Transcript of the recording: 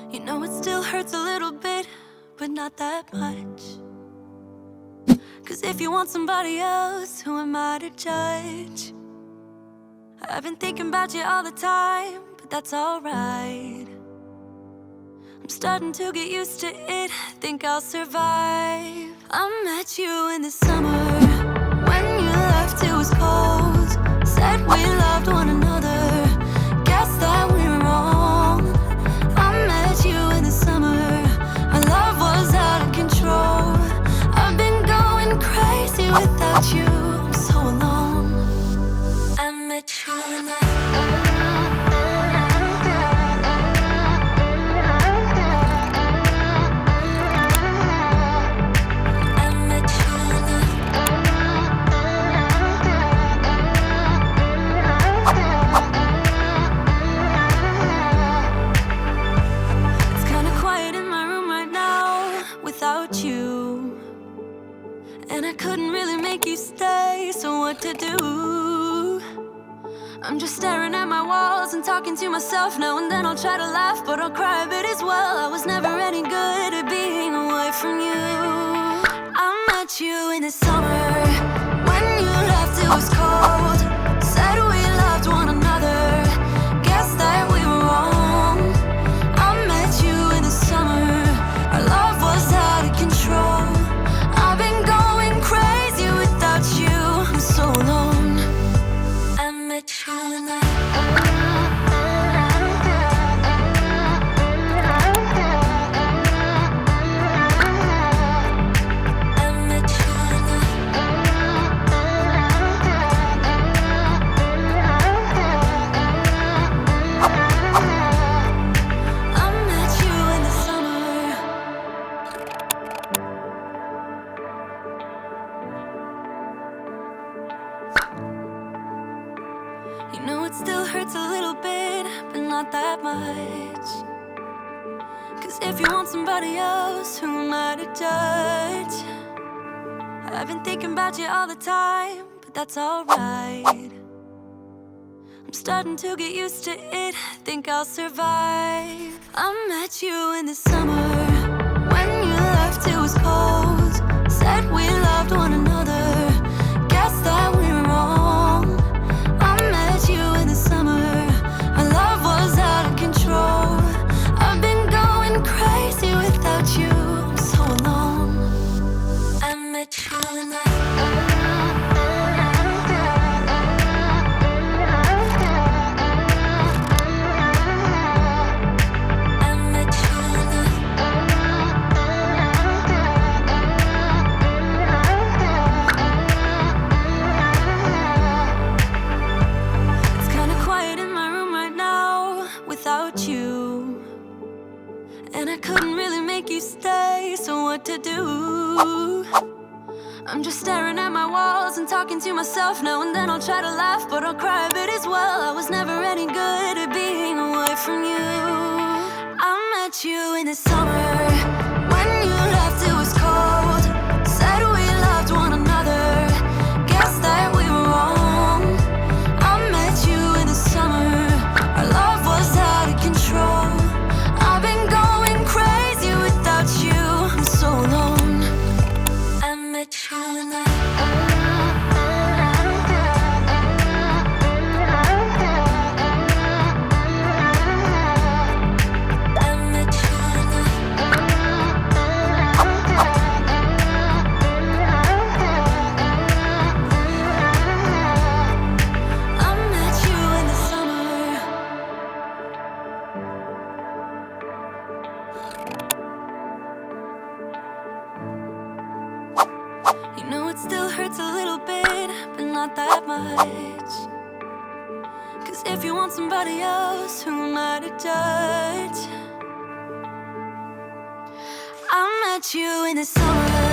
You know it still hurts a little bit, but not that much. 'Cause if you want somebody else, who am I to judge? I've been thinking about you all the time, but that's alright. I'm starting to get used to it, think I'll survive. I met you in the summer, when you left it was cold. Said we loved one another, guess that we're wrong. I met you in the summer, our love was out of control. I've been going crazy without you, I'm so alone. I met you in the without you, and I couldn't really make you stay, so what to do? I'm just staring at my walls and talking to myself. Now and then I'll try to laugh, but I'll cry a bit as well. I was never any good at being away from you. I met you in the summer, when you left it was cold. Said we loved one another, guess that we were wrong. I met you in the summer, our love was out of control. I've been going crazy without you, I'm so alone. I met you in the You know it still hurts a little bit, but not that much. 'Cause if you want somebody else, who am I to judge? I've been thinking about you all the time, but that's alright. I'm starting to get used to it, think I'll survive. I met you in the summer, when you left it was cold. Said we loved one another, guess that we were wrong. I met you in the summer, our love was out of control. I've been going crazy without you, I'm so alone. I met you in the without you, and I couldn't really make you stay, so what to do? I'm just staring at my walls and talking to myself. Now and then I'll try to laugh, but I'll cry a bit as well. I was never any good at being away from you. I met you in the summer, when you left it was cold. Said we loved one another, guess that we were wrong. I met you in the summer, our love was out of control. I've been going crazy without you, I'm so alone. I met you in the still hurts a little bit, but not that much. 'Cause if you want somebody else, who am I to judge? I met you in the summer,